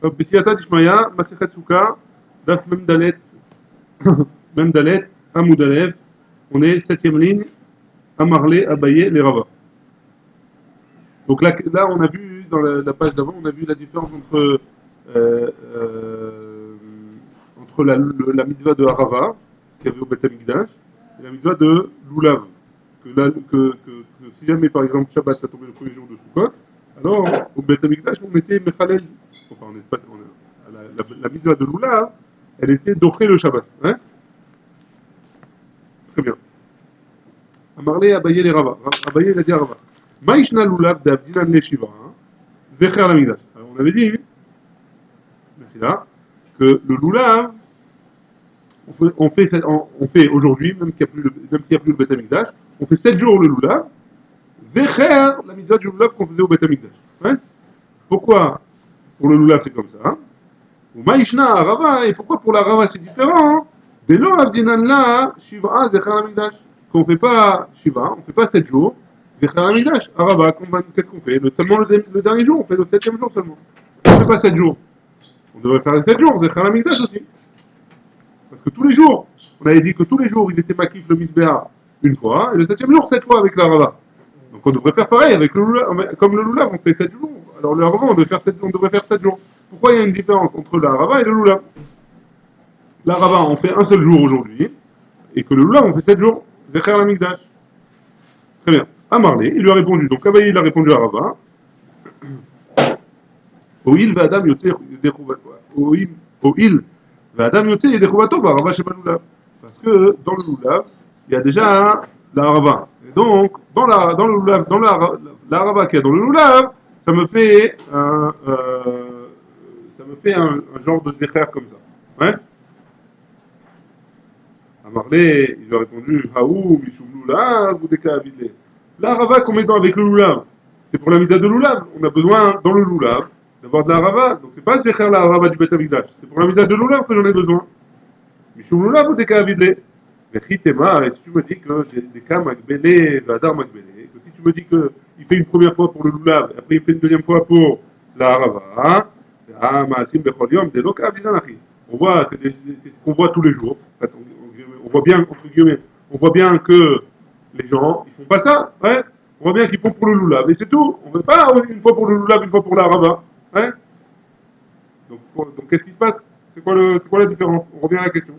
בסייעתא דשמיא, מסכת סוכה, דף מ"ד, מ"ד, עמוד א', on est septième ligne, Amarlé, Abaye, les Rava. Donc là, on a vu, dans la page d'avant, on a vu la différence entre la mitzvah de Harava, qu'il y avait au Beth Amikdash, et la mitzvah de Lulav. Que si jamais, par exemple, Shabbat, ça tombait le premier jour de Sukkot, alors, au Beth Amikdash, on était Mechalel. Enfin, on n'est pas, la mitzvah de Lulav, elle était d'offrir le Shabbat. Hein. Très bien. Amarlé, Abaye, les Rava. Abaye, il a dit à Rava. Maïshna Lulav d'Avdinan les Shiva. Zecher l'Amigdash. Alors, on avait dit, là, que le Lulav, on fait aujourd'hui, même s'il n'y a plus le Beth Amikdash, on fait 7 jours le Lulav. Zecher, la mitzvah du Lulav qu'on faisait au Beth Amikdash. Hein. Pourquoi pour le Lulav c'est comme ça hein. Ou Maïshna Rava, et pourquoi pour la Rava c'est différent hein. Dès lors, Avdinan là, Shiva, Zecher l'Amigdash. Qu'on ne fait pas Shiva, on ne fait pas 7 jours. Zecher l'Amigdash. Rava, qu'est-ce qu'on fait seulement le dernier jour, on fait le 7e jour seulement. On ne fait pas 7 jours. On devrait faire les 7 jours, Zecher l'Amigdash aussi. Parce que tous les jours, on avait dit que tous les jours, ils étaient makif le misbéa une fois, et le 7e jour, 7 fois avec la Rava. Donc on devrait faire pareil avec le Lulav. Comme le Lulav, on fait 7 jours. Alors le Rava, on devrait faire 7 jours. Pourquoi il y a une différence entre la Rava et le Lulav? La Rava, on fait un seul jour aujourd'hui, et que le Lulav, on fait 7 jours. Zecher l'Amigdash. Très bien. Amarlé, il lui a répondu. Donc Abaye, il a répondu à Rava. Oil Vadam Yotze Oil Vadam Yotze Yedechubato Rava Sheba Lulav. Parce que dans le Lulav, il y a déjà la Rava. Et donc, dans le Lulav, la Rava qu'il y a dans le Lulav, ça me fait un genre de zécher comme ça. Ouais. Amarlé, il lui a répondu Haou, Mishum Lulav, ou Deka Avidle. La Rava qu'on met avec le Lulav, c'est pour la mitzvah de Lulav. On a besoin, dans le Lulav, d'avoir de la Rava. Donc c'est pas le Zecher la Rava du Beth Amikdash. C'est pour la mitzvah de Lulav que j'en ai besoin. Mishum Lulav ou Deka Avidle. Mais Chitema, et si tu me dis que des cas Magbele, Vadar Magbele, que si tu me dis qu'il fait une première fois pour le Lulav, et après il fait une deuxième fois pour la Rava, on voit, c'est ce qu'on voit tous les jours. En fait, on voit bien, entre guillemets, on voit bien que les gens, ils font pas ça. Ouais. On voit bien qu'ils font pour le Lulav, et c'est tout. On ne veut pas une fois pour le Lulav, une fois pour la Rava. Ouais. Donc qu'est-ce qui se passe c'est quoi la différence? On revient à la question.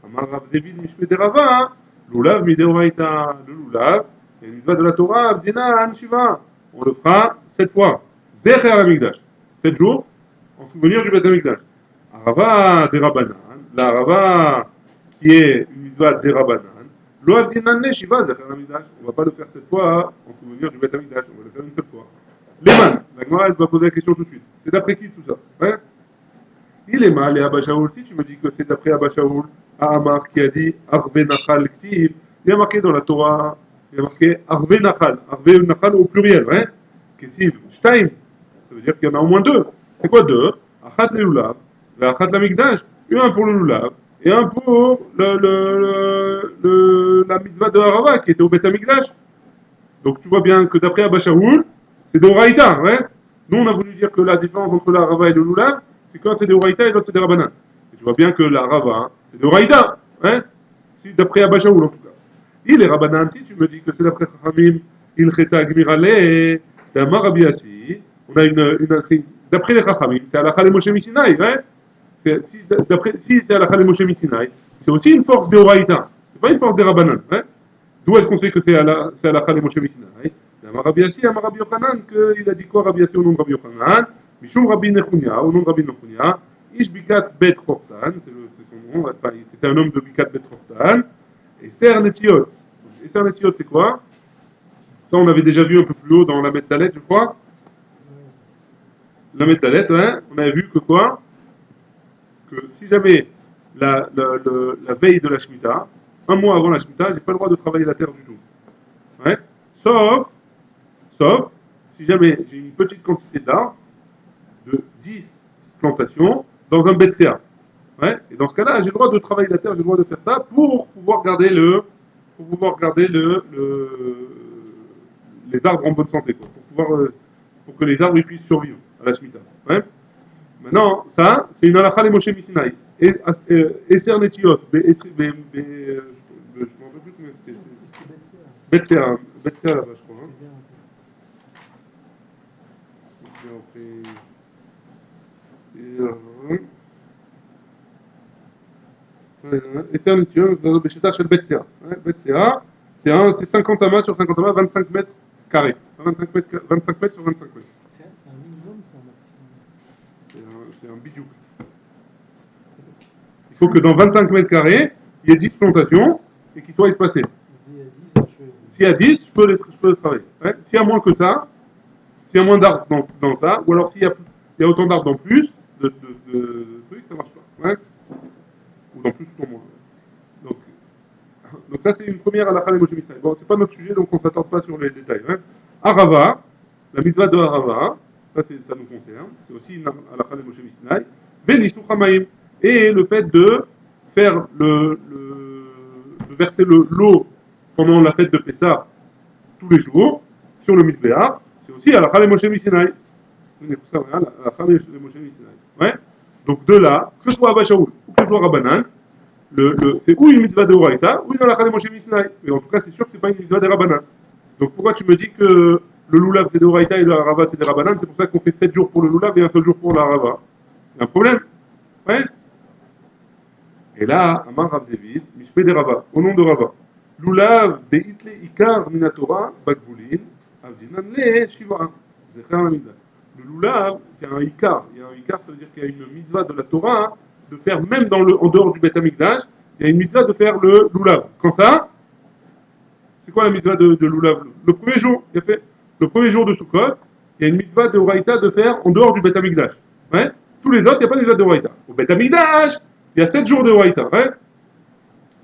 Amar Rav David Mishpeh de Rava, Lulav Mideoraita, le Lulav, et une mitzvah de la Torah, Avdina Anshiva. On le fera 7 fois. Zecher Amigdash. 7 jours, en souvenir du Beth Amigdash. Arava de Rabbanan, la Rava qui est une mitzvah de Rabbanan, Lo Avdina Neshiva Zecher Amigdash. On ne va pas le faire 7 fois en souvenir du Beth Amigdash, on va le faire une seule fois. Leman, la Gemara, elle va poser la question tout de suite. C'est d'après qui tout ça hein. Il est mal, et Abba Shaoul, si tu me dis que c'est d'après Abba Shaoul, à Amar qui a dit Arve Nachal Ktiv, il y a marqué dans la Torah, il y a marqué Arve Nachal au pluriel, hein Ktiv, Shtaim, ça veut dire qu'il y en a au moins 2. C'est quoi 2? Achat le Lulav, et Achat la Mikdash, un pour le Lulav, et un pour la mitzvah de Harava qui était au Beth Amikdash. Donc tu vois bien que d'après Abba Shaoul, c'est de Oraïta, hein. Nous on a voulu dire que la différence entre la Rava et le Lulav, c'est quand c'est des Oraïta et l'autre c'est des Rabbanan. Et tu vois bien que la Rava, hein, c'est des Oraïta, hein. Si, d'après Abba Shaoul en tout cas. Il est Rabbanan, si tu me dis que c'est d'après Chachamim, il Cheta Gmirale, d'Amar Rabbi Yassi, on a d'après les Chachamim, c'est Alakha le Moshe Misinaï, hein. Si c'est Alakha le Moshe Misinaï, c'est aussi une force des Oraïta, c'est pas une force des Rabbanan, hein. D'où est-ce qu'on sait que c'est Alakha le Moshe Misinaï? Rabbi Yassi, Rabbi Yochanan, qu'il a dit quoi Rabbi Yassi au nom de Rabbi Yochanan? Mishum Rabbi Nechunia, au nom de Rabbi Nechunia, Ish Bikat Bet Chortan, c'est son nom, enfin, c'était un homme de Bikat Bet Chortan, et Ser Netiot. Et Ser Netiot, c'est quoi? Ça, on avait déjà vu un peu plus haut dans la Dalet, je crois. La Dalet, hein, on avait vu que quoi? Que si jamais la veille de la Shemitah, un mois avant la Shemitah, j'ai pas le droit de travailler la terre du tout. Ouais. Sauf si jamais j'ai une petite quantité d'arbres, de 10 plantations, dans un BCA. Ouais. Et dans ce cas-là, j'ai le droit de travailler la terre, j'ai le droit de faire ça pour pouvoir garder les arbres en bonne santé, quoi, pour que les arbres puissent survivre à la Shemitah. Ouais. Maintenant, ça, c'est une halakha les Moshe Misinaï. Esser Netiot, je me rappelle plus combien c'était. Betsea, Betsea là-bas, je crois. Esser Netiot, Besheta Shel Betsea. Betsea, c'est 50 amas sur 50 amas, 25 mètres carrés. 25 mètres sur 25 mètres. C'est un minimum ou c'est un maximum? C'est un bijouk. Il faut que dans 25 mètres carrés, il y ait 10 plantations et qu'ils soient espacées. S'il y a 10, je peux le travailler. Ouais. S'il y a moins que ça, s'il y a moins d'arbres dans ça, ou alors s'il y a autant d'arbres en plus, de trucs, ça marche pas. Ouais. Ou dans plus ou dans moins. Donc ça, c'est une première halakha des Moshe Misraïm. Bon, c'est pas notre sujet, donc on ne s'attarde pas sur les détails. Hein. Arava, la mitzvah de Arava, ça nous concerne, c'est aussi une halakha des Moshe Misraïm. Venisou Chamaim, et le fait de faire de verser l'eau pendant la fête de Pessah tous les jours sur le Mizbeach, c'est aussi halakha des Moshe Misraïm. Ouais. Donc de là, que ce soit Abba Shaul ou que ce soit Rabbanan, c'est ou une mitzvah de Horaïta ou une halakha de Moshe Misinaï. Mais en tout cas, c'est sûr que c'est pas une mitzvah de Rabbanan. Donc pourquoi tu me dis que le Lulav c'est de Horaïta et le Harava c'est de Rabbanan? C'est pour ça qu'on fait 7 jours pour le Lulav et un seul jour pour le Harava. Il y a un problème. Ouais. Et là, Amar Rav Zevid, Mishpe de Rava, au nom de Rava. Lulav de Itle Ikar Minatora, Bakbulin, Avdinan Le Shiva. Zecher Amida. Le Lulav, il y a un Ikar. Il y a un Ikar, ça veut dire qu'il y a une mitzvah de la Torah, de faire même en dehors du Beth Amikdash, il y a une mitzvah de faire le Lulav. Quand ça, c'est quoi la mitzvah de Lulav? Le premier jour, il y a fait, le premier jour de Sukkot, il y a une mitzvah de Horaïta de faire en dehors du Beth Amikdash. Ouais. Tous les autres, il n'y a pas de mitzvah de Horaïta. Au Beth Amikdash, il y a 7 jours de Horaïta. Ouais.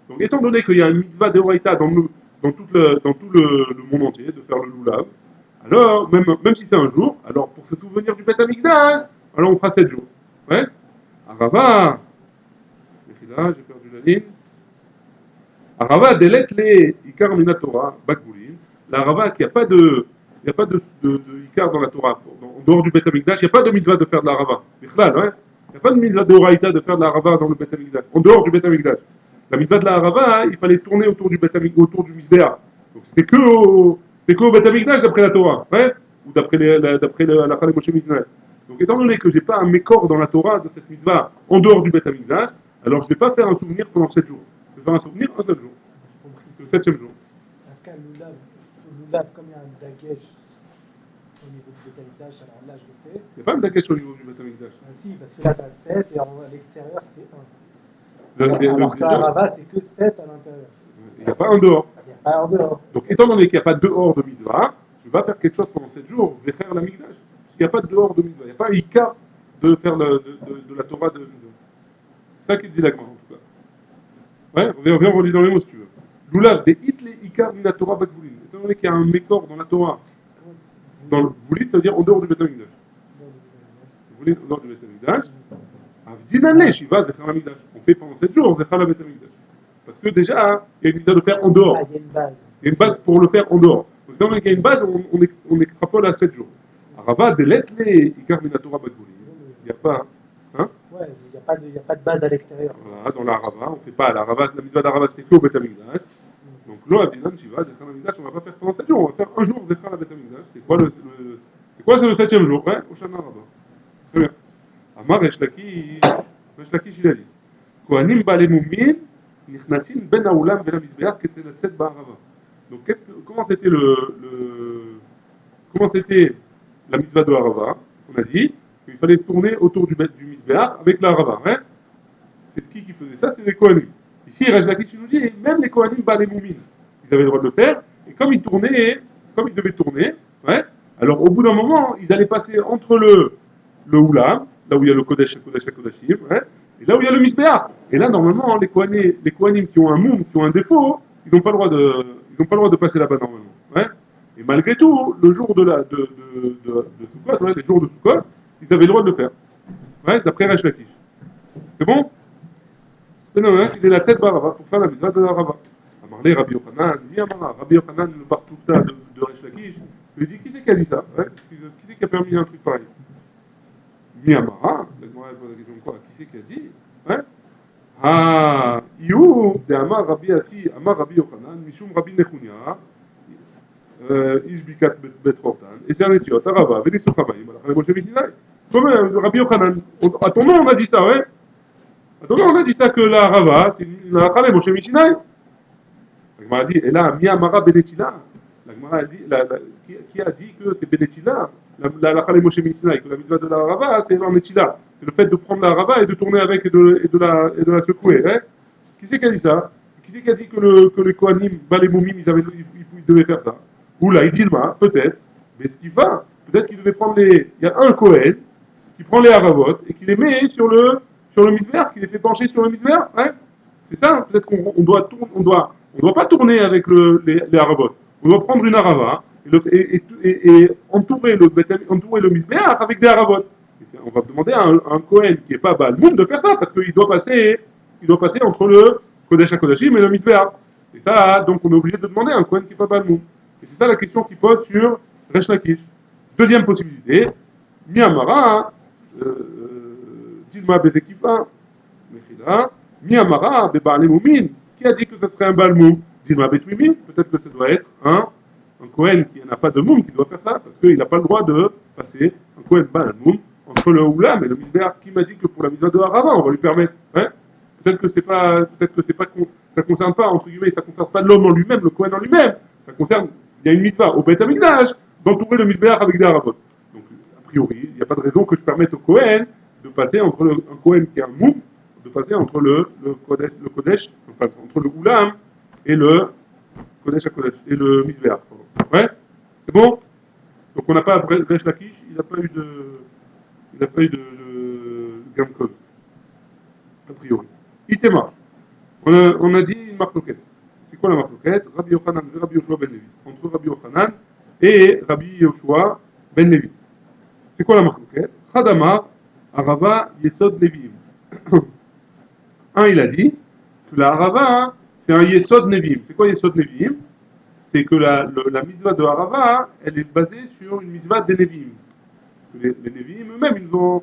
Donc, étant donné qu'il y a une mitzvah de Horaïta dans tout le monde entier, de faire le Lulav, alors, même si c'est un jour, alors pour se souvenir du Beth Amikdash, alors on fera 7 jours. Ouais. Arava, j'ai perdu la ligne. Arava, délet les Ikar Minatora, Bakbulin. L'Arava, qu'il n'y a pas de. Il n'y a pas de Ikar dans la Torah. En dehors du Beth Amikdash, il n'y a pas de mitzvah de faire de l'Arava. Il n'y a pas de mitzvah de Horaïta de faire de l'Arava dans le Beth Amikdash. En dehors du Beth Amikdash. La mitzvah de l'Arava, il fallait tourner autour du Mizbeah. Donc c'était que au Beth Amikdash d'après la Torah. Ouais. Ou d'après la Khalé Moshe Mishnah. Donc étant donné que je n'ai pas un mécor dans la Torah de cette mitzvah en dehors du Beth Amikdash, alors je ne vais pas faire un souvenir pendant 7 jours. Je vais faire un souvenir un seul jour. Le 7e jour. Après, Lulav, comme il y a un dagesh au niveau du Betamikdash, alors là je le fais. Il n'y a pas un dagesh au niveau du Betamikdash. Si, parce que là tu as 7 et à l'extérieur c'est 1. Alors qu'à Arava c'est que 7 à l'intérieur. Il n'y a pas un dehors. Il n'y a pas un dehors. Donc étant donné qu'il n'y a pas de dehors de mitzvah, je ne vais pas faire quelque chose pendant 7 jours, je vais faire la mikdash. Parce qu'il n'y a pas de dehors de mitzvah. Il n'y a pas un ika de faire de la Torah de mitzvah. C'est ça qu'il dit l'agma en tout cas. Ouais, viens, on relit dans les mots si tu veux. Lulav, des hitle ika mina Torah bakvulin. Étant donné qu'il y a un mécor dans la Torah, dans le vulit, ça veut dire en dehors du Beth Amikdash. Vulit en dehors du Beth Amikdash. Avdinane, shiva, zechar la mikdash. On fait pendant 7 jours, zechar la Beth Amikdash. Parce que déjà, il y a une mitzvah de faire en dehors. Il y a une base. Il y a une base pour le faire en dehors. Donc, étant donné qu'il y a une base, on extrapole à 7 jours. Arava, delet les ikar mina Torah bakvulin. Il n'y a pas. Hein? Ouais, il n'y a pas de base à l'extérieur. Voilà, dans l'Arava, on ne fait pas l'Arava, la mitzvah d'Arava c'était que au Beth Amikdash. Donc l'eau Abdinan Shiva, Zechar Amikdash, on ne va pas faire pendant 7 jours, on va faire un jour Zechar la Beth Amikdash. C'est quoi c'est le 7e jour? Ouais, au Shana Rabba. Très bien. Amar Resh Lakish il a dit Kohanim Baalei Mumin, Nichnasin Ben Haolam Ven HaMizbeach Ketzei Latzet Ba'arava. Donc comment c'était la mitzvah de Arava? On a dit qu'il fallait tourner autour du Mizbeach avec l'Arava. Hein? C'est qui faisait ça? C'est les Kohanim. Ici, Resh Lakish nous dit, même les Kohanim Baalei Mumin, ils avaient le droit de le faire, et comme ils devaient tourner, ouais, alors au bout d'un moment, ils allaient passer entre le Oulam, là où il y a le Kodesh Kodashim, ouais, et là où il y a le Mizbeach. Et là, normalement, les Kohanim qui ont un moum, qui ont un défaut, ils n'ont pas le droit de passer là-bas normalement. Ouais. Et malgré tout, le jour de Sukkot, ouais, les jours de Sukkot, ils avaient le droit de le faire. Ouais, d'après Resh Lakish. C'est bon? Non, il est la tête Barava pour faire la mitzvah de la Rava. Amarlé Rabbi Yochanan, lui Amara. Rabbi Yochanan, le Bartoukta de Resh Lakish, lui dit qui c'est qui a dit ça? Ouais, qui c'est qui a permis un truc pareil? Mi Amara, pose la question quoi? Qui c'est qui a dit? Hein? Ah, Iou, de Amar Rabbi Assi, Amar Rabbi Yochanan, Mishum Rabbi Nechunia, Ishbikat Bet Hortan, et c'est un étiot, Arava, Vénisou Chamaïm, alors Moshe Missinai. Comme Rabbi Yochanan, à ton nom on a dit ça, ouais? À ton nom on a dit ça que la Arava, c'est une Alakha Moshe Missinai. La Gemara dit, et là, Miamara Benetila. La Gemara dit, qui a dit que c'est Benetila? La Alakha Moshe Missinai, que la mitzvah de la Arava, c'est en Etila. C'est le fait de prendre la Arava et de tourner avec et de la secouer, hein? Qui c'est qui a dit ça? Qui c'est qui a dit que les Kohanim, les Moumim, ils devaient faire ça? Ou là, Dilma, peut-être, mais ce qu'il va, peut-être qu'il devait prendre les. Il y a un Kohen qui prend les Haravot et qui les met sur le misbéach, qui les fait pencher sur le misbéach, hein? C'est ça, peut-être qu'on doit on doit pas tourner avec les Haravot. On doit prendre une Harava et entourer le misbéach avec des Haravot. On va demander à un Kohen qui n'est pas Balmoum de faire ça, parce qu'il doit passer entre le Kodesh HaKodashim et le Misbéach. Et ça, donc on est obligé de demander à un Kohen qui n'est pas Balmoum. Et c'est ça la question qu'il pose sur Resh Lakish. Deuxième possibilité, Miamara, Dilma Bezekifa, Mechila, Miamara, Beba'ale Moumin. Qui a dit que ce serait un Balmoum? Dilma Betwimim, peut-être que ça doit être un Kohen qui n'a pas de Moum qui doit faire ça, parce qu'il n'a pas le droit de passer un Kohen Balmoum entre le Oulam et le Misbéach. Qui m'a dit que pour la mise de Harava, on va lui permettre, hein? Peut-être que ça concerne pas, entre guillemets, ça concerne pas l'homme en lui-même, le Kohen en lui-même. Ça concerne, il y a une mitzvah au Beth Amikdash d'entourer le Misbéach avec des Haravot. Donc, a priori, il n'y a pas de raison que je permette au Kohen de passer entre un Kohen qui est un Moum, de passer entre le Kodesh, enfin, entre le Oulam et le Kodesh à Kodesh, et le Misbéach. Ouais? C'est bon? Donc, on n'a pas, Resh Lakish, il n'a pas eu de gamme cause, a priori. Itema. On a dit une marloquette. C'est quoi la marloquette? Rabbi Yochanan et Rabbi Yoshua ben Levi. Entre Rabbi Yochanan et Rabbi Yoshua ben Levi. C'est quoi la marloquette? Chadamar, Arava, Yesod Nevi'im. Un, il a dit que la Arava, c'est un Yesod Nevi'im. C'est quoi Yesod Nevi'im? C'est que la mitzvah de Arava, elle est basée sur une mitzvah des Nevi'im. Les Nevi'im eux-mêmes, ils nous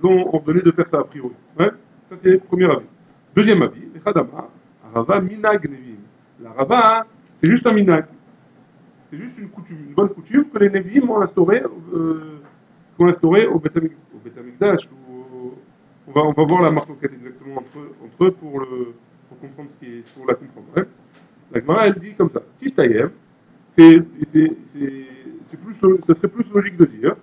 ont ordonné de faire ça a priori. Ouais? Ça, c'est le premier avis. Deuxième avis, les Chadama, Arava Minag Nevi'im. La Arava, c'est juste un Minag. C'est juste une coutume, une bonne coutume que les Nevi'im ont instauré au Beth Amikdash. On va voir la marloquette exactement entre eux pour comprendre pour la comprendre. Ouais? La Gemara, elle dit comme ça. Tistayem, ce serait plus logique de dire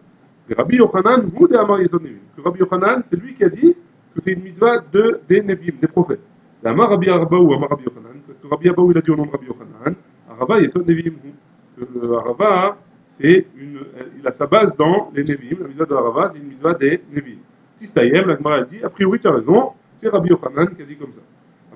que Rabbi Yochanan, que Rabbi Yochanan, c'est lui qui a dit que c'est une mitzvah des Nevim, des prophètes. Amar Rabbi Arbaou, Amar Rabbi Yochanan, parce que Rabbi Arbaou, il a dit au nom de Rabbi Yochanan, Arava Yesod Nevim, que le Arava, il a sa base dans les Nevim, la mitzvah de Arava, c'est une mitzvah des Nevim. Tistayem, la Gemara, elle dit, a priori, tu as raison, c'est Rabbi Yochanan qui a dit comme ça.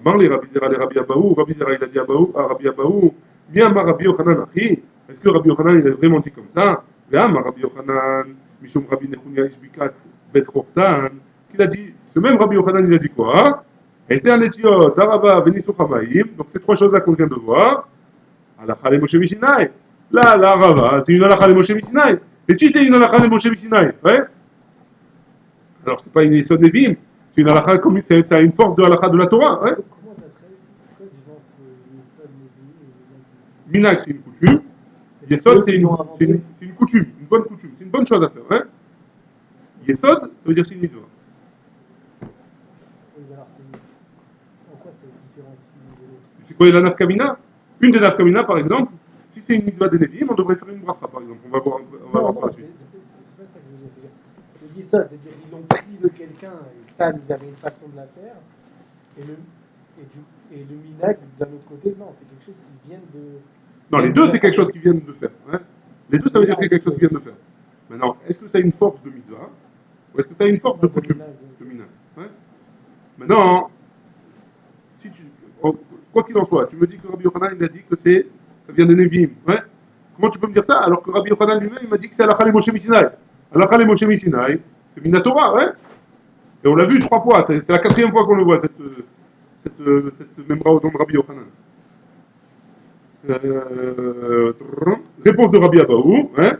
Amar les Rabbi Zera, les Rabbi Abaou, Rabbi Zera, il a dit à Rabbi Abaou, mi Amar Rabbi Yochanan, achi, est-ce que Rabbi Yochanan, il a vraiment dit comme ça? Et Amar Rabbi Yochanan, Mishum Rabbi Nechunia Ishbikat Bet Hortan, qu'il a dit, ce même Rabbi Yochanan, il a dit quoi? Et c'est un étiot, Darava, Vénisou Chamaïm, donc ces trois choses-là qu'on vient de voir, Alakha le Moshe Mishinai. Là, la Rava, c'est une Alakha le Moshe Mishinai. Et si c'est une Alakha le Moshe Mishinai, ouais? Alors, c'est pas une Yesod Nevim, c'est une Alakha comme ça a une force de Alakha de la Torah, ouais? Minak, c'est une coutume. Yesod, c'est une coutume, une bonne coutume, c'est une bonne chose à faire. Hein? Yesod, ça veut dire c'est une mitzvah. Oui, alors en quoi ça se différencie de l'autre? Tu connais la nafkamina? Une des nafkamina, par exemple, si c'est une mitzvah des Nevim, on devrait faire une bracha, par exemple. On va voir par la suite. C'est pas ça que je veux dire. Je dis ça, c'est-à-dire qu'ils l'ont pris de quelqu'un, et ça, ils avaient une façon de la faire, et le minag, d'un autre côté, non, c'est quelque chose qui vient de... Non, les deux, c'est quelque chose qu'ils viennent de faire. Hein? Les deux, ça veut dire que c'est quelque chose qu'ils viennent de faire. Maintenant, est-ce que ça a une force de mitzvah ou est-ce que ça a une force de coutume de minag? Hein? Maintenant, quoi qu'il en soit, tu me dis que Rabbi Yochanan, il a dit que ça vient de Nevim. Ouais? Comment tu peux me dire ça alors que Rabbi Yochanan lui-même, il m'a dit que c'est Alakha le Moshe Mishinai. Alakha le Moshe Mishinai, c'est Minatora, ouais? Et on l'a vu 3 fois, c'est la 4e fois qu'on le voit, cette même bracha de Rabbi Yochanan. Réponse de Rabbi Abaou, hein?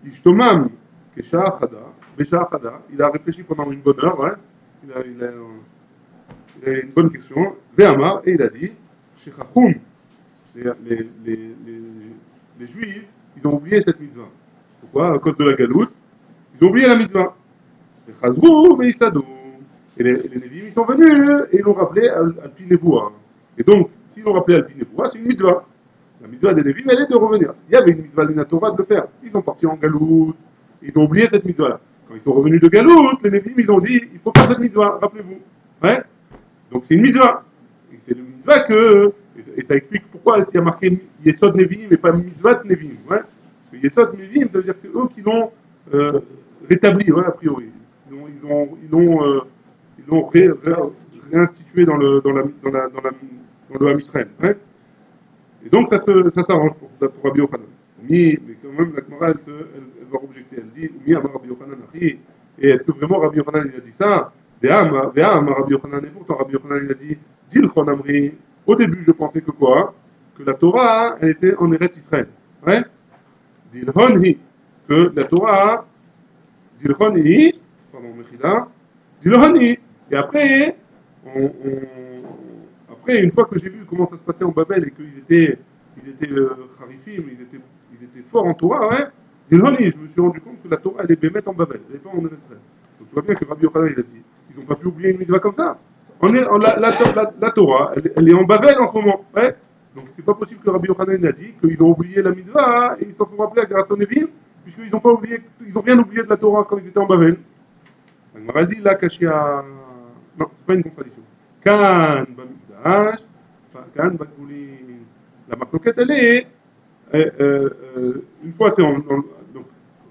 Ishtomam Kesha Chada, il a réfléchi pendant une bonne heure, hein? il a une bonne question. Ve'amar, et il a dit, chez Chachum, les, les, les, les, les Juifs, ils ont oublié cette mitzvah. Pourquoi? À cause de la galoute, ils ont oublié la mitzvah. Les Chazrou, mais ils s'adou. Et les Névim, ils sont venus et ils l'ont rappelé Alpi Nevoa. Et donc, s'ils l'ont rappelé Alpi Nevoa, c'est une mitzvah. La mitzvah des Névim, elle est de revenir. Il y avait une mitzvah de Torah de le faire. Ils sont partis en galoute. Ils ont oublié cette mitzvah-là. Quand ils sont revenus de galoute, les Névim, ils ont dit, il faut faire cette mitzvah, rappelez-vous. Ouais. Donc c'est une mitzvah. Et c'est une mitzvah que. Et ça explique pourquoi il y a marqué Yesod Nevim et pas Mitzvat Nevim. Ouais. Parce que Yesod Nevim, ça veut dire que c'est eux qui l'ont rétabli, ouais, a priori. Ils l'ont réinstitué dans le Ham Israël. Ouais. Et donc ça s'arrange pour Rabbi Yochanan. Mais quand même, la Gemara, elle va objecter. Elle dit, Mi Amar Rabbi Yochanan Achi. Et est-ce que vraiment Rabbi Yochanan il a dit ça? Ve'am Rabbi Yochanan, et pourtant Rabbi Yochanan il a dit, Dilchon Amri. Au début, je pensais que quoi? Que la Torah, elle était en Eretz Israël. Ouais? Dilchon Hi. Que la Torah, Dilchon Hi, pardon, Mechila, Dilchon Hi. Et après, après, une fois que j'ai vu comment ça se passait en Babel et qu'ils étaient charifim, ils étaient forts en Torah, ouais, je me suis rendu compte que la Torah, elle est bémette en Babel, elle n'est pas en Eretz. Donc tu vois bien que Rabbi Yochanan, il a dit, ils n'ont pas pu oublier une mitzvah comme ça. La Torah, elle est en Babel en ce moment, ouais. Donc c'est pas possible que Rabbi Yochanan a dit qu'ils ont oublié la mitzvah et ils s'en sont rappelés à Gerason Nevim, puisqu'ils n'ont pas oublié, ils n'ont rien oublié de la Torah quand ils étaient en Babel. Alors, elle dit là, Kashia. Non, c'est pas une contradiction. Kan Bamikdash, Kan Bakboulin. La marloquette, elle est. Une fois, c'est donc,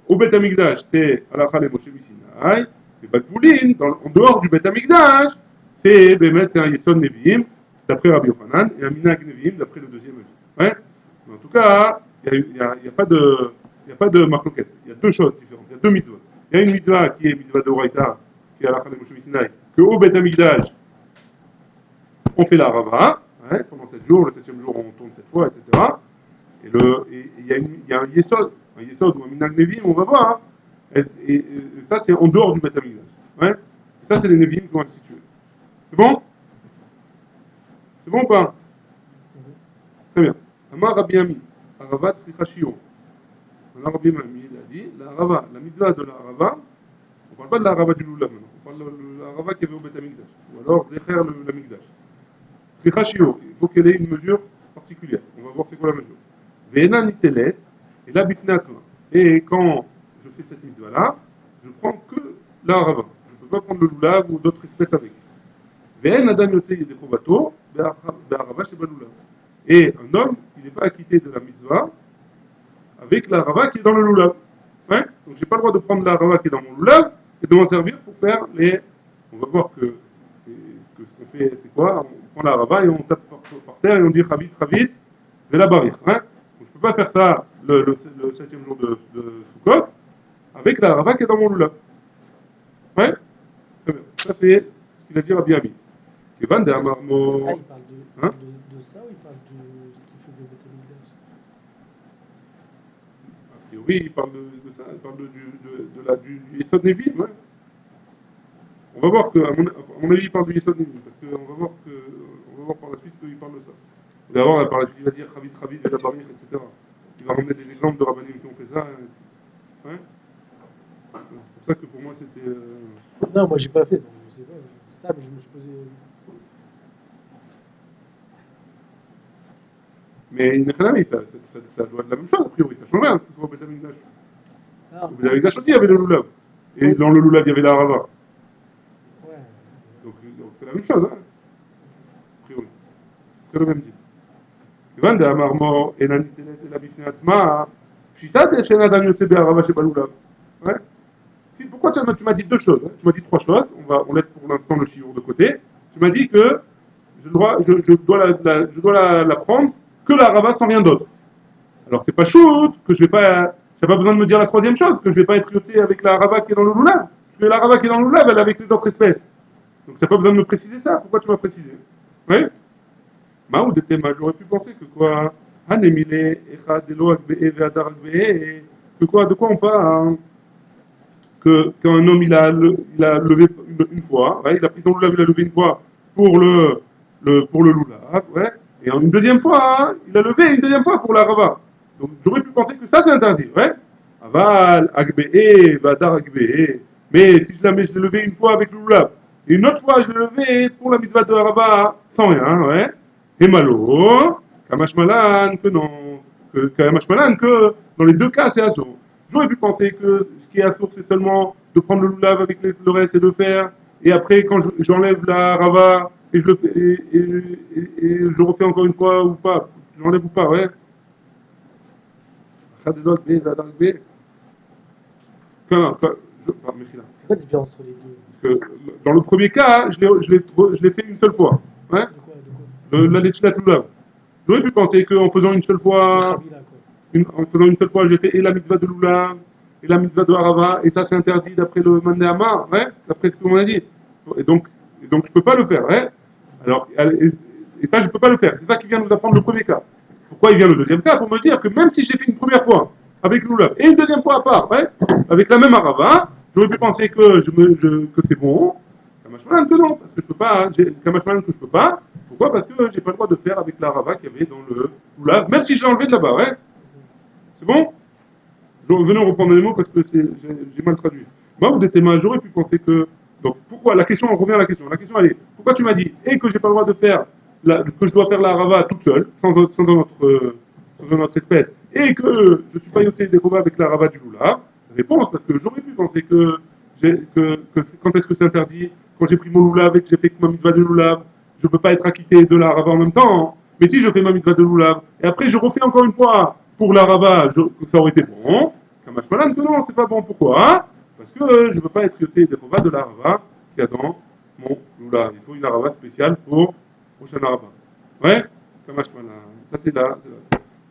au Bet Amigdash, c'est Alakha le Moshe Missinaï. Et Bakboulin, en dehors du Bet Amigdash, c'est Bémet, c'est un Yesod Nevim, d'après Rabbi Yochanan, et un Minag Nevim, d'après le deuxième avis. Ouais. Mais en tout cas, il n'y a pas de. Il n'y a pas de marloquette. Il y a deux choses différentes. Il y a deux mitzvahs. Il y a une mitzvah qui est mitzvah de Horaïta, qui est à la fin de Moshe Missinaï, qu'au Bet Amigdash, on fait la rava, hein, pendant 7 jours, le 7e jour on tourne 7 fois, etc. Et il y a un yesod ou un minag nevim, on va voir. Hein, et ça c'est en dehors du Bet Amigdash. Ouais, et ça c'est les nevim qui ont institué. C'est bon? C'est bon ou pas? Très bien. Amar Rabbi Ami, Aravat Tzricha Shio. Rabbi Ami, il a dit, la rava, la mitzvah de la rava, on ne parle pas de la rava du Lulav maintenant, on parle de la rava qui avait au Bet Amigdash, ou alors Zecher le Migdash. Tzricha Shio, il faut qu'elle ait une mesure particulière. On va voir c'est quoi la mesure. Ve'ena nitelet, et la bifne atzma. Et quand je fais cette mitzvah-là, je prends que la rava. Je ne peux pas prendre le Lulav ou d'autres espèces avec. Ve'en adam yotze yedechovato, be'arava sheba Lulav. Et un homme, il n'est pas acquitté de la mitzvah avec la rava qui est dans le Lulav. Ouais, donc j'ai pas le droit de prendre la rava qui est dans mon Lulav et de m'en servir pour faire les. On va voir que ce qu'on fait, c'est quoi? On prend la rava et on tape par terre et on dit Chavit, Chavit, et la barrière. Hein, donc je peux pas faire ça le 7e jour de Sukkot avec la rava qui est dans mon Lulav. Ouais, très bien. Ça c'est ce qu'il a dit Rabbi Ami. Kevan de Amarmo. Ah, il parle Hein? de ça ou il parle de ce qu'il faisait au Beth Amikdash? A priori, il parle de ça, il parle du Yesod Nevim, ouais. On va voir que, à mon avis, il parle du Yesod Nevim, parce qu'on va voir par la suite qu'il parle de ça. D'abord, par la suite, il va dire Chavit, Chavit, Vela Barich, etc. Il va ramener des exemples de rabbinim qui ont fait ça. Ouais. C'est pour ça que pour moi, c'était. Non, moi j'ai pas fait, donc je sais pas. Ça, mais je me suis posé. Mais Nechanami, ça doit être la même chose, a priori, ça change rien, que ce soit au Beth Amikdash. Ah, Au Beth Amikdash aussi, il y avait le Lulav. Et dans le Lulav, il y avait la Rava. ouais. Donc c'est la même chose, hein, a priori. C'est le même dit. כיוון דאמר מור אינה ניתנת אלא בפני עצמה, פשיטת שאין אדם יוצא בערבה שבלולב. Ouais. Si, pourquoi tu m'as dit deux choses, hein? Tu m'as dit trois choses, on laisse pour l'instant le chiour de côté. Tu m'as dit que je dois la prendre que la rava sans rien d'autre. Alors c'est pas shoot, que je vais pas, j'ai pas besoin de me dire la troisième chose, que je vais pas être yoté avec la rava qui est dans le lulav. Parce que la rava qui est dans le lulav, elle est avec les autres espèces. Donc t'as pas besoin de me préciser ça, pourquoi tu m'as précisé? Oui. Maoud était j'aurais pu penser que quoi? Hanemile, Echad, Elo, Akbe'e, Ve'adar, Akbe'e, que quoi, de quoi on parle? que qu'un homme il a levé une fois, ouais, il a pris son loulav, il a levé une fois pour pour le loulav, ouais, et une deuxième fois, hein, il a levé une deuxième fois pour la rava. Donc j'aurais pu penser que ça c'est interdit, ouais. Aval, agbe, vadar agbe. Mais si je l'ai levé une fois avec le loulav, et une autre fois je l'ai levé pour la mitzvah de la rava sans rien, ouais. Et malo, kamashmalan, que non, kamashmalan, que dans les deux cas c'est assourd. J'aurais pu penser que ce qui est assourd c'est seulement de prendre le loulav avec le reste et de le faire, et après quand j'enlève la rava et je le fais et je le refais encore une fois ou pas, j'enlève ou pas, ouais. C'est quoi la différence entre les deux? Parce que dans le premier cas, je l'ai fait une seule fois. Hein, De quoi? De quoi? la Lechinat Lulav. J'aurais pu penser qu'en faisant une seule Le fois, Chabila, quoi. en faisant une seule fois, j'ai fait et la mitzvah de Lulav et la mitzvah de Harava, et ça c'est interdit d'après le Mandéama, ouais, d'après ce qu'on a dit. Et donc, et donc je peux pas le faire. Ouais. Alors, et ça je peux pas le faire. C'est ça qui vient nous apprendre le premier cas. Pourquoi il vient le deuxième cas? Pour me dire que même si j'ai fait une première fois avec Lulav et une deuxième fois à part, ouais, avec la même Harava, j'aurais pu penser que, que c'est bon. Kamashmalan que non, parce que je peux pas. Kamashmalan que je peux pas. Pourquoi? Parce que j'ai pas le droit de faire avec la Harava qu'il y avait dans le Lulav, même si je l'ai enlevé de là-bas, ouais. C'est bon? Venons reprendre les mots parce que j'ai mal traduit. Moi, ou des témoins, j'aurais pu penser que. Donc, pourquoi? La question, on revient à la question. La question, elle est pourquoi tu m'as dit et que j'ai pas le droit de faire, que je dois faire la rava toute seule, sans un autre espèce, et que je suis pas yoté des rovas avec la rava du loula? Réponse, parce que j'aurais pu penser que quand est-ce que c'est interdit? Quand j'ai pris mon loulav et que j'ai fait ma mitzvah de loulav, je peux pas être acquitté de la rava en même temps. Hein. Mais si je fais ma mitzvah de loulav, et après je refais encore une fois pour la rava, ça aurait été bon. Kamashmalan, que non, c'est pas bon. Pourquoi? Parce que je ne peux pas être yoté des rovas de la rava qu'il y a dans mon loulav. Il faut une rava spéciale pour Oshana Rabba. Ouais? Kamashmalan. Ça c'est là.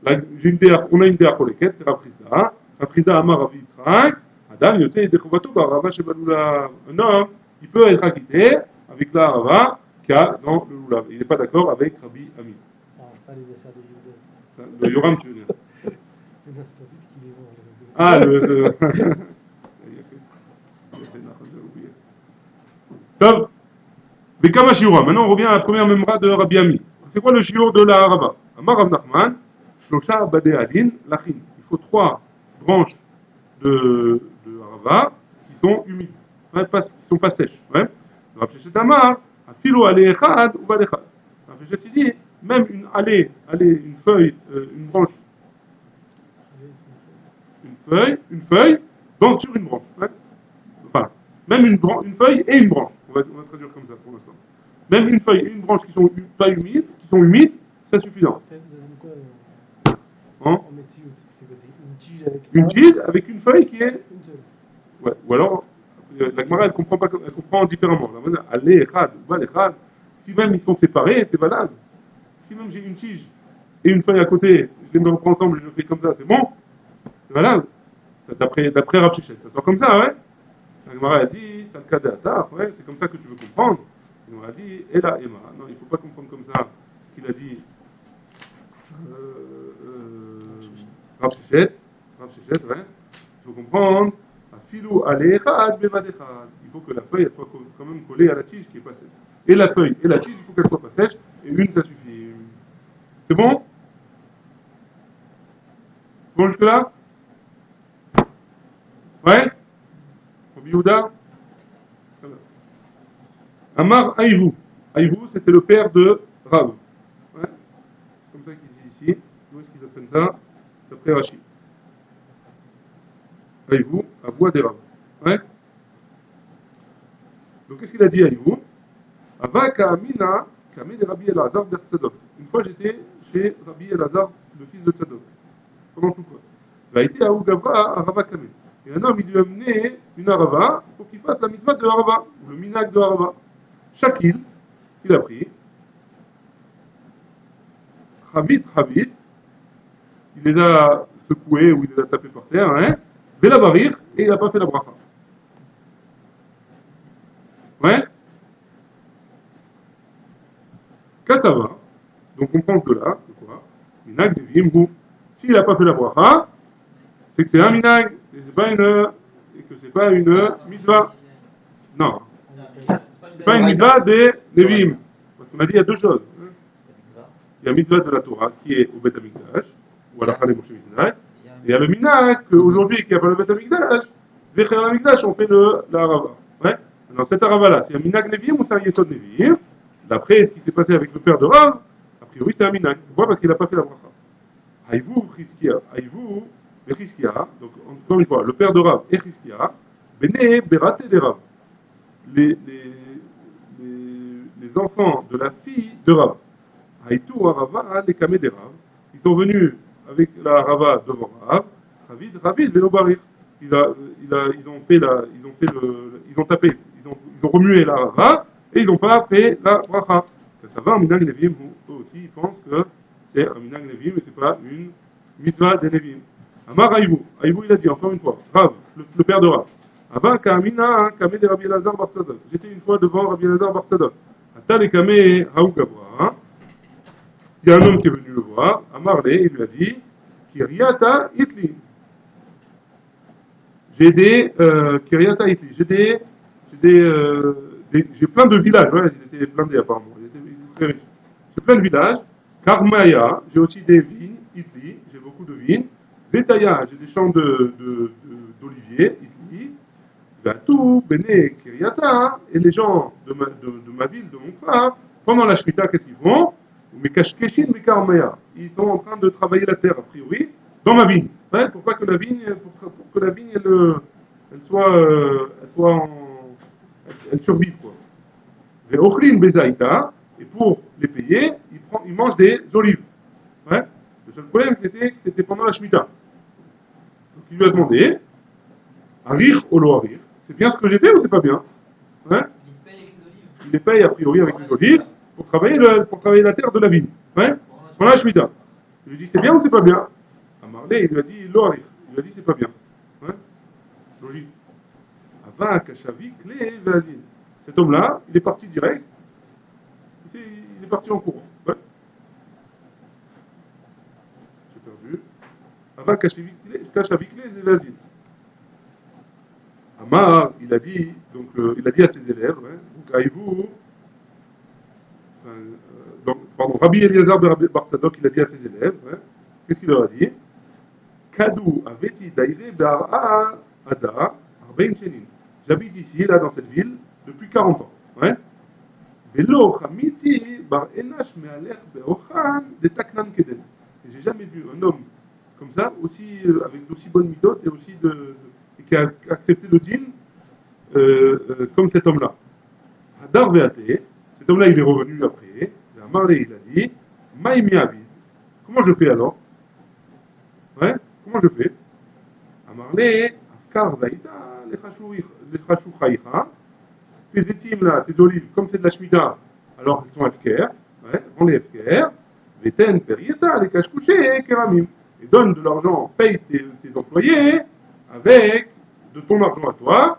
On a une déa choleket, c'est Rafrizda. Rafrizda Amar Ravi Yitzhak. Adam yoté des rovato par rava chez Baloulav. Un homme, il peut être acquitté avec la rava qu'il y a dans le loulav. Il n'est pas d'accord avec Rabbi Ami. Ça arrange pas les affaires de Youdas. Le Yoram, tu veux dire? Non, c'est ton fils qui les vend. Ah, Top. Bekama Shiura. Maintenant, on revient à la première memra de Rabbi Ami. C'est quoi le shiur de la Harava? Amar Rav Nachman, Shlosha Bade Adin, Lachin. Il faut 3 branches de Harava qui sont humides, qui ne sont pas sèches. Ouais. Rav Shechet Amar, Afilo Ale Echad ou Bad Echad. Rav Shechet dit, même une feuille, une branche, une feuille sur une branche. Ouais. Enfin, même une feuille et une branche. On va traduire comme ça pour l'instant. Même une feuille et une branche qui sont pas humides, c'est suffisant. Ça donne quoi Hein? en médecine? C'est quoi? C'est une tige avec une tige avec une feuille qui est. une seule. Ouais. Ou alors, la Gemara, elle comprend différemment. Allez, Echad, Val, Echad. Si même ils sont séparés, c'est valable. Si même j'ai une tige et une feuille à côté, je les mets ensemble et je fais comme ça, c'est bon? C'est valable. D'après Rav Shechet, ça sort comme ça, ouais? La Gemara a dit, c'est le cas d'Atar, ouais, c'est comme ça que tu veux comprendre. La Gemara a dit, et là, Emma. Non, il ne faut pas comprendre comme ça ce qu'il a dit Rav Shechet, ouais. Il faut comprendre, Afilou alechad bevadechad. Il faut que la feuille elle soit quand même collée à la tige qui est pas sèche. Et la feuille et la tige, il faut qu'elle soit pas sèche, et une, ça suffit. C'est bon? C'est bon jusque-là? Ouais? Rabbi Yehuda? Amar Aïvou. Aïvou, c'était le père de Rav. Ouais? C'est comme ça qu'il dit ici. Où est-ce qu'ils apprennent ça? D'après Rachid. Aïvou, à voix des Rav. Ouais? Donc qu'est-ce qu'il a dit Aïvou? Ava Kamina, Kamine Rabbi Elazar ber Tzadok. Une fois j'étais chez Rabbi Elazar, le fils de Tzadok, pendant Soukot. Il a été à Ougavra à Rava Kamine. Et un homme, il lui a amené une Arava pour qu'il fasse la mitzvah de Arava, ou le minag de Arava. Shakil, il a pris. Chavit, il les a secoués ou il les a tapés par terre, hein. Vela Barir, et il n'a pas fait la bracha. Ouais? Cassava. Donc on pense de là, de quoi? Minag de Vimhu. S'il n'a pas fait la bracha, c'est que c'est un minag. C'est pas et que c'est pas une mitzvah. Non, c'est pas une Ouais, mitzvah des Nevi'im. Parce qu'on a dit il y a deux choses. Il y a la mitzvah de la Torah qui est au Beth Amikdash, ou à la Chane Moshe Sinai. Et il y a le minhag qu'aujourd'hui, qui n'y a pas le Beth Amikdash, Zecher Amikdash, on fait la Harava. Ouais. Dans cette Harava-là, c'est un minhag Nevi'im ou c'est un Yesod Nevi'im? D'après ce qui s'est passé avec le père de Rav, a priori c'est un minhag. Pourquoi? Parce qu'il n'a pas fait la bracha. Haïvou, Chizkia, Haïvou, et Chizkia, donc encore une fois, le père de Rav et Chizkia, Bene, Berate de Rav. Les, les, les enfants de la fille de Rav. Haïtou, Arava, les Kamé des Rav. Ils sont venus avec la Rava devant Rav, Ravid, Vélo Barir. Ils ont fait ils ont tapé, ils ont remué la Rava et ils n'ont pas fait la bracha. Ça va, un minag Nevim, eux aussi, ils pensent que c'est un minag Nevim et c'est pas une mitzvah des Nevim. Amar Aïvou, il a dit encore une fois, Rav, le père de Rav. Avant Kamina, Kamé de Rabbi Elazar Bar Tzadok. J'étais une fois devant Rabbi Elazar Bar Tzadok. Atal Kamé Haou Gabra. Il y a un homme qui est venu le voir, à Marley, il lui a dit Kiryata Itli. J'ai des Kiryata Itli. J'ai plein de villages. Ouais, il était blindé apparemment. Il était très riche. J'ai plein de villages. Karmaya, j'ai aussi des vignes. Itli, j'ai beaucoup de vignes. Zetaya, j'ai des champs d'oliviers. Itli. Vatou, Bene, Kiryata. Et les gens de ma ville, de mon frère, pendant la Shemitah, qu'est-ce qu'ils font? Mais Kashkeshin, mais Karmaya. Ils sont en train de travailler la terre, a priori, dans ma vigne. Ouais, pour que la vigne, elle elle survive, quoi. Et Ochlin Bezaïta, et pour les payer, ils mangent des olives. Ouais. Le seul problème, c'était que c'était pendant la Shemitah. Donc il lui a demandé, Arir ou lo Arir, c'est bien ce que j'ai fait ou c'est pas bien? Ouais. Il les paye a priori avec des olives pour travailler la terre de la vigne. Ouais. Pendant la Shemitah. Il lui dit c'est bien ou c'est pas bien? À Marley, il lui a dit Loarif. Il lui a dit c'est pas bien. Ouais. Logique. Avant Kashavi, clé Vazine. Cet homme-là, il est parti direct. Il est parti en courant. Ouais. J'ai perdu. Avant Kashavi, clé Vazine. Amar, il a dit, donc, il a dit à ses élèves, ouais, donc, Aïvou, pardon, Rabbi Eliezer de Rabbi Bar Tzadok, il a dit à ses élèves, ouais, qu'est-ce qu'il leur a dit? Kadou aveti daire be'ara ada arbain shenin. J'habite ici, là, dans cette ville, depuis 40 ans. Ouais. Velo chamiti bar enash me'alech be'ochan de taknan keden. Et j'ai jamais vu un homme comme ça, aussi, avec d'aussi bonnes midotes et aussi et qui a accepté le din comme cet homme-là. Hadar ve'ate, cet homme-là, il est revenu après. Et Amaré, il a dit, Maïmi Abid. Comment je fais alors? Ouais, comment je fais? Amarlé, Afkar Zaïda, les Chachouchaïcha, tes étimes là, tes olives, comme c'est de la Shemitah, alors elles sont FKR, ouais, on les FKR, Veten Perieta, les cache-couchés, Keramim. Et donne de l'argent, paye tes employés avec de ton argent à toi,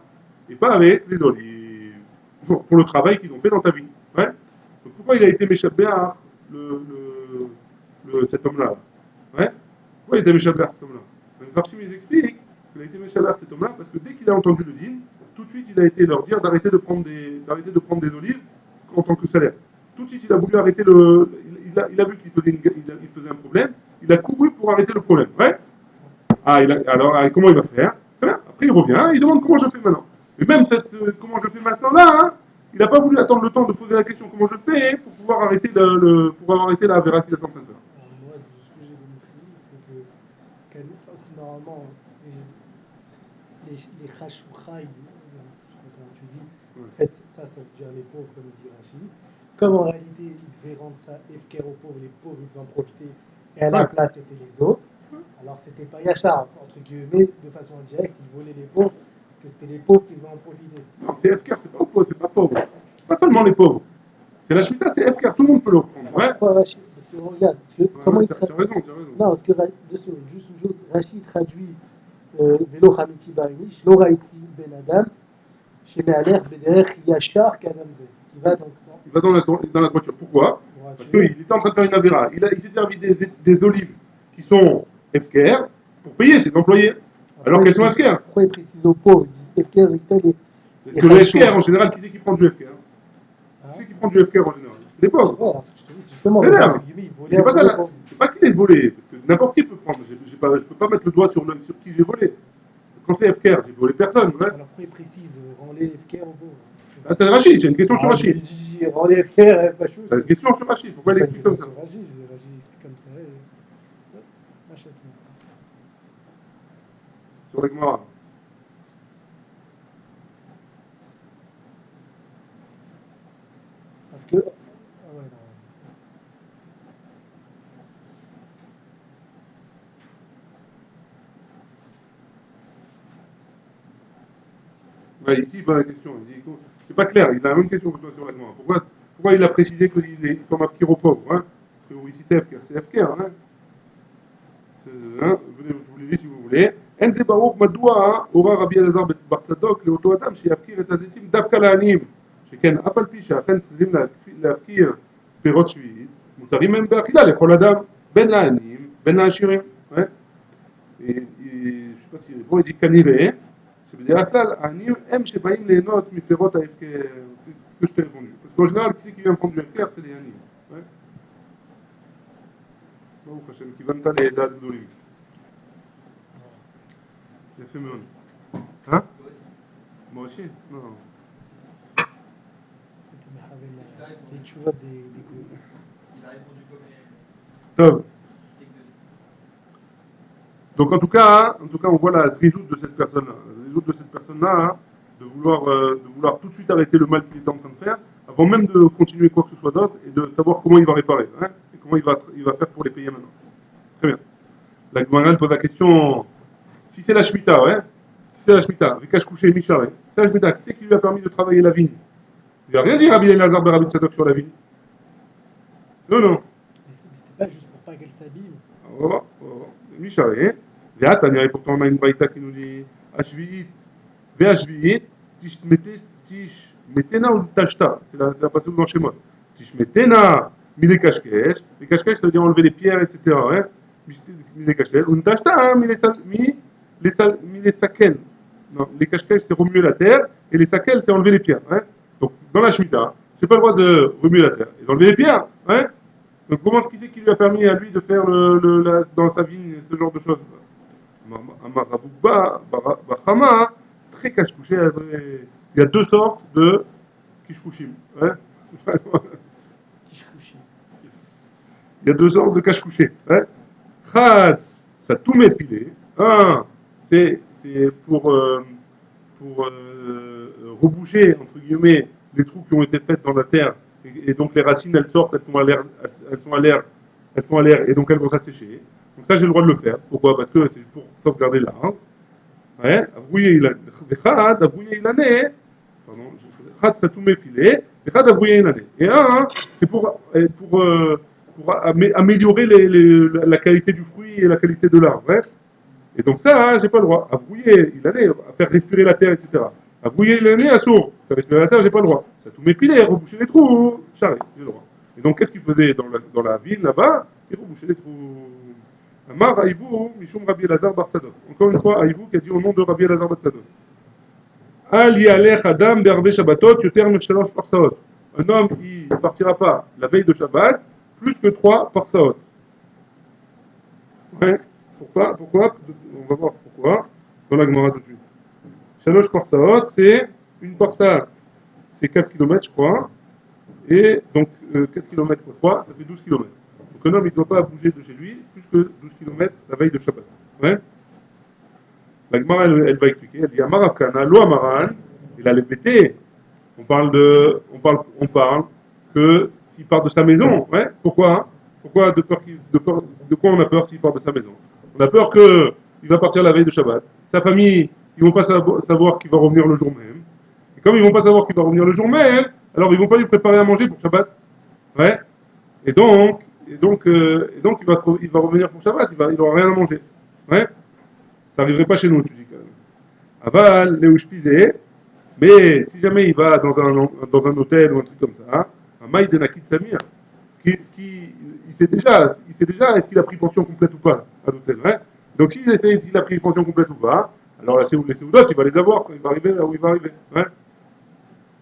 et pas avec les olives, pour le travail qu'ils ont fait dans ta vie. Ouais. Donc pourquoi il a été Méchabéar, cet homme-là? Ouais. Pourquoi il a été Méchabéar, cet homme-là? Donc Farshim, ils expliquent qu'il a été Méchabéar, cet homme-là, parce que dès qu'il a entendu le din, tout de suite il a été leur dire d'arrêter de prendre des olives en tant que salaire. Tout de suite il a voulu arrêter il a vu qu'il faisait un problème, il a couru pour arrêter le problème. Ouais. Alors comment il va faire? Après il revient, il demande comment je fais maintenant. Et même comment je fais maintenant là, hein, il n'a pas voulu attendre le temps de poser la question comment je fais pour pouvoir arrêter pour avoir arrêté la véra qu'il est en train de faire. Moi, de ce que j'ai compris, c'est que normalement, les chachouchaï, je sais pas comment tu dis, en fait, ça veut dire les pauvres, comme dit Rachid. Comme en réalité, ils devaient rendre ça efker aux pauvres, les pauvres, ils devaient en profiter, et à la place, c'était les autres. Alors, c'était pas Yachar, entre guillemets, de façon indirecte, ils volaient les pauvres, parce que c'était les pauvres qui devaient en profiter. Non, c'est FK, c'est pas pauvre, c'est pas pauvre. Pas seulement les pauvres. C'est la Shemitah, c'est FK, tout le monde peut le reprendre. Ouais. Pourquoi Rachid? Parce que regarde, comment il traduit. Tu as raison, tu as raison. Non, parce que juste une chose, Rachid traduit Velo Hamiti Bainish, Loraiti Ben Adam, chez Mealer Bederech Yachar Kadamze. Il va dans la droiture. Pourquoi? Parce qu'il était en train de faire une avéra. Il s'est servi des olives qui sont FKR pour payer ses employés. Alors qu'elles sont FKR. Pourquoi ils précisent aux pauvres? Ils disent FKR, Ziktel et. Parce que le FKR, en général, qui c'est qui prend du FKR? Qui c'est qui prend du FKR en général? Les pauvres. Ouais, ce que je te dis, c'est justement. C'est l'air. Ils volaient C'est pas ça les là. pauvres. C'est pas qu'il est volé. Parce que n'importe qui peut prendre. Je peux pas mettre le doigt sur qui j'ai volé. Quand c'est FKR, j'ai volé personne. Ouais. Alors pourquoi ils précisent rend les FKR aux pauvres? Ah, c'est Rachid, c'est une question sur Rachid. Rend les FKR, pas chaud. C'est une question sur Rachid. Pourquoi il explique comme ça? Rachid explique comme ça. Et... Achète. Sur les Gemara. Parce que. Ah ouais, non. Ouais, ici, il pose la question. Il dit, c'est pas clair, il a la même question que toi sur la Gemara. Pourquoi il a précisé qu'il sont marqués aux pauvres, hein? Parce que ici, c'est FKR, hein? Je vous l'ai dit si vous voulez. אין זה ברור מדוע הורה רבי אלעזר בר צדוק לאותו אדם שיפקיר את הזיתים דווקא לעניים, שכן אף על פי שאכן צריכים להפקיר פירות שביעית, מותרים הם באכילה לכל אדם, בין לעניים, בין לעשירים. פה il dit כנראה שבדרך כלל העניים הם שבאים ליהנות מפירות ההפקר, que je t'ai répondu. Parce qu'en général, qui c'est qui vient prendre du הפקר, c'est les עניים. ברוך השם, כיוונת לדעת גדולים. יפה מאוד. moi aussi? Non. Les tchouvat des Il a répondu comme Top. Donc en tout cas, on voit la zrizout de cette personne-là. La zrizout de cette personne-là, de vouloir tout de suite arrêter le mal qu'il est en train de faire, avant même de continuer quoi que ce soit d'autre, et de savoir comment il va réparer, hein, et comment il va faire pour les payer maintenant. Très bien. La Gemara pose la question, si c'est la Shemitah, ouais, si c'est la Shemitah, avec Kash Couché et Michal, ouais, c'est la Shemitah, qui c'est qui lui a permis de travailler la vigne? Il n'a rien dit Rabbi Elazar ben Rabbi Tzadok sur la vigne. Non. C'était pas juste pour pas qu'elle s'abîme. Oh. Michal, והתניא, et pourtant on a une baïta qui nous dit השביעית והשביעית תשמטנה ולתשתה, c'est la passage dans chez moi. תשמטנה מלקשקש, לקשקש ça veut dire enlever les pierres, etc. Hein? מלקשקש, ולתשתה מלסקל. Non, les cache-cache c'est remuer la terre, et les sakel c'est enlever les pierres. Hein? Donc dans la Shemitah, j'ai pas le droit de remuer la terre et d'enlever les pierres. Hein? Donc comment qui c'est qui lui a permis à lui de faire dans sa vigne ce genre de choses? Bachama, très cache-couché. Il y a deux sortes de kishkushim. Hein? Il y a deux sortes de cache-couché. Hein? Chad, ça tout m'épilé. Un, c'est pour reboucher, entre guillemets, les trous qui ont été faits dans la terre. Et donc les racines, elles sortent, elles sont à l'air, et donc elles vont s'assécher. Donc ça, j'ai le droit de le faire. Pourquoi? Parce que c'est pour sauvegarder l'arbre. Ouais, avrouiller il année. Pardon, Chad, ça tout m'épilé. Chad, avrouiller il année. Et un, c'est pour améliorer la qualité du fruit et la qualité de l'arbre. Ouais. Et donc ça, j'ai pas le droit. À brouiller, il allait, à faire respirer la terre, etc. À brouiller, il allait, à sourd. Faire respirer la terre, j'ai pas le droit. Ça tout m'épilé, reboucher les trous, charré, j'ai le droit. Et donc qu'est-ce qu'il faisait dans la ville là-bas? Il rebouchait les trous. Amar Aïvou, Mishum Rabbi Elazar Bar Tzadok. Encore une fois, Aïvou qui a dit au nom de Rabbi Elazar Bar Tzadok. Al yalech Adam berbe Shabbatot, yoter mechalosh parsaot. Un homme, il ne partira pas la veille de Shabbat plus que 3 parsaot. Ouais. Pourquoi? On va voir pourquoi dans la Gemara tout de suite. Shalosh parsaot, c'est une parsa, c'est 4 km, je crois. Et donc 4 km x 3, ça fait 12 km. Donc un homme, il ne doit pas bouger de chez lui plus que 12 km la veille de Shabbat. Ouais. La Gemara, elle va expliquer. Elle dit Amar Kana, lo Amaran, il a les bêtés. On parle que s'il part de sa maison. Ouais. Pourquoi? Pourquoi de quoi on a peur s'il part de sa maison? On a peur qu'il va partir la veille de Shabbat. Sa famille, ils ne vont pas savoir qu'il va revenir le jour même. Et comme ils ne vont pas savoir qu'il va revenir le jour même, alors ils ne vont pas lui préparer à manger pour Shabbat. Ouais. Et donc il va revenir pour Shabbat, il n'aura rien à manger. Ouais. Ça n'arriverait pas chez nous, tu dis quand même. Aval, les ouchpisés, mais si jamais il va dans un hôtel ou un truc comme ça, un maï de Nakit Samir, il sait déjà, est-ce qu'il a pris pension complète ou pas à l'hôtel, hein? Donc s'il a pris une pension complète ou pas, alors la Seouda, il va les avoir quand il va arriver là où il va arriver. Ouais.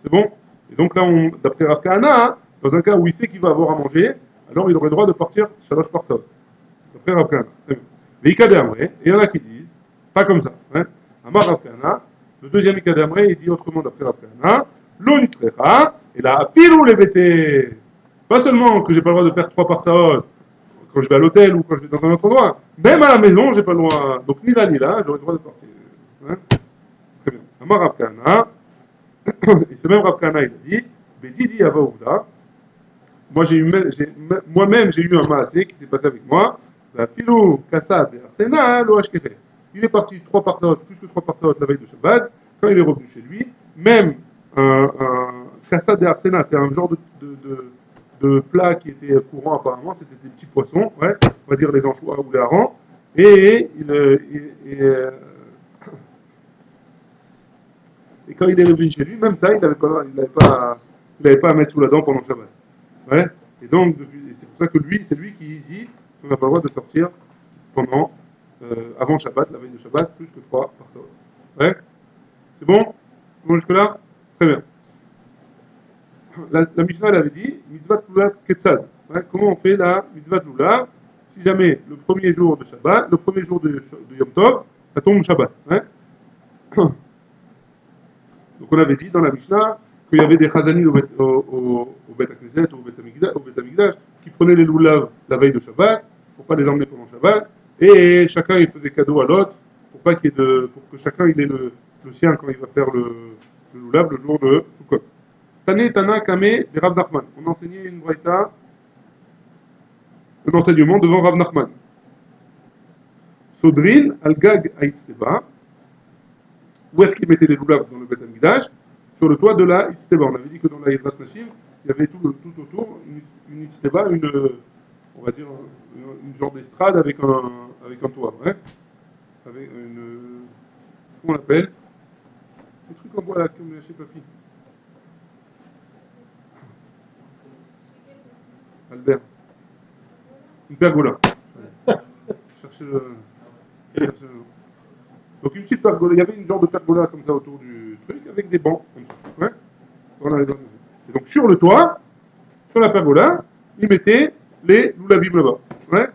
C'est bon? Et donc là, d'après Rav Kahana, hein, dans un cas où il sait qu'il va avoir à manger, alors il aurait le droit de partir Shalosh par Saot. D'après Rav Kahana. Mais Ikade Amré, et il y en a qui disent, pas comme ça. Hein. Amar Rav Kahana, le deuxième Ikade Amré, il dit autrement d'après Rav Kahana, Lo Nitrecha, et là, Filou les BT. Pas seulement que j'ai pas le droit de faire 3 par Saot quand je vais à l'hôtel ou quand je vais dans un autre endroit, même à la maison, j'ai pas le droit. Donc ni là ni là, j'aurais le droit de partir. Hein. Très bien. Amar Rav Kahana, et ce même Rav Kahana, il a dit, Bedidi Avaouda, moi-même, j'ai eu un maasé qui s'est passé avec moi. La philo, Kassad et Arsenal, au HKF. Il est parti 3 par Saot, plus que 3 par Saot la veille de Shabbat. Quand il est revenu chez lui, même un Kassad et Arsenal, c'est un genre de plat qui était courant apparemment, c'était des petits poissons, ouais, on va dire les anchois ou les harengs. Et quand il est revenu chez lui, même ça, il n'avait pas à mettre sous la dent pendant le Shabbat. Ouais. Et donc, c'est pour ça que c'est lui qui dit qu'on n'a pas le droit de sortir pendant, avant Shabbat, la veille de Shabbat, plus que 3 par Saot. Ouais. C'est bon? C'est bon jusque-là? Très bien. La Mishnah, elle avait dit, mitzvah lulav ketzad. Ouais. Comment on fait la mitzvah lulav si jamais le premier jour de Shabbat, le premier jour de Yom Tov, ça tombe Shabbat. Ouais. Donc on avait dit dans la Mishnah qu'il y avait des chazanim au Bet HaKnesset, au Bet Hamikdash, qui prenaient les loulav la veille de Shabbat, pour pas les emmener pendant Shabbat, et chacun il faisait cadeau à l'autre, pour que chacun il ait le sien quand il va faire le loulav le jour de Sukkot. Tane Tana Kame de Rav Nachman. On enseignait une braïta, un enseignement devant Rav Nachman. Sodrin al-Gag Haïtzeba. Où est-ce qu'ils mettaient les loulav dans le Bet Hamikdash? Sur le toit de la Itzteba. On avait dit que dans la Ezrat Nashim, il y avait tout autour une Itzteba, on va dire une genre d'estrade avec un toit. Ouais, avec comment on l'appelle? Le truc en bois là, comme chez Papy. Albert. Une pergola. Cherchez le nom. Donc une petite pergola, il y avait une genre de pergola comme ça autour du truc avec des bancs comme ça. Ouais. Et donc sur le toit, sur la pergola, ils mettaient les loulavim là-bas. Ouais.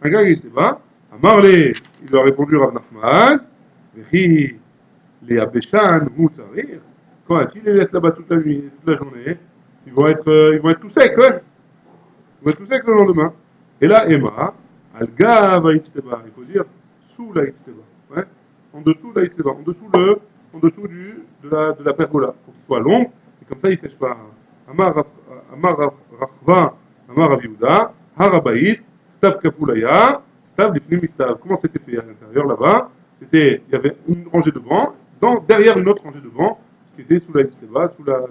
Un gars qui était bas, à Marley, il a répondu Rav Nachman, Vechi, les Abeshan, Moutzarir, quand ils les laissent là-bas toute la nuit, toute la journée, ils vont être tout secs, ouais. Ils vont être tout secs le lendemain. Et là, Emma, Al-Gav Haïtzteba, il faut dire sous la Haïtzteba. Ouais. En dessous de la Haïtzteba, en dessous de la pergola, pour qu'il soit à l'ombre, et comme ça il ne sèche pas. Amar Rachva, Amar Rav Yehuda, Harabaït, Stav Kafulaya, Stav Lifnim Stav. Comment c'était fait à l'intérieur là-bas? Il y avait une rangée de bancs, derrière une autre rangée de bancs, qui était sous la Haïtzteba, sous la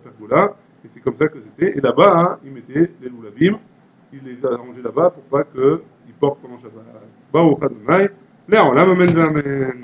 pergola, et c'est comme ça que c'était. Et là-bas, hein, ils mettaient les loulavim, ils les arrangeaient là-bas pour pas qu'ils portent pendant Shabbat. Baruch Adonai, Léa, Olam, Amen, Amen.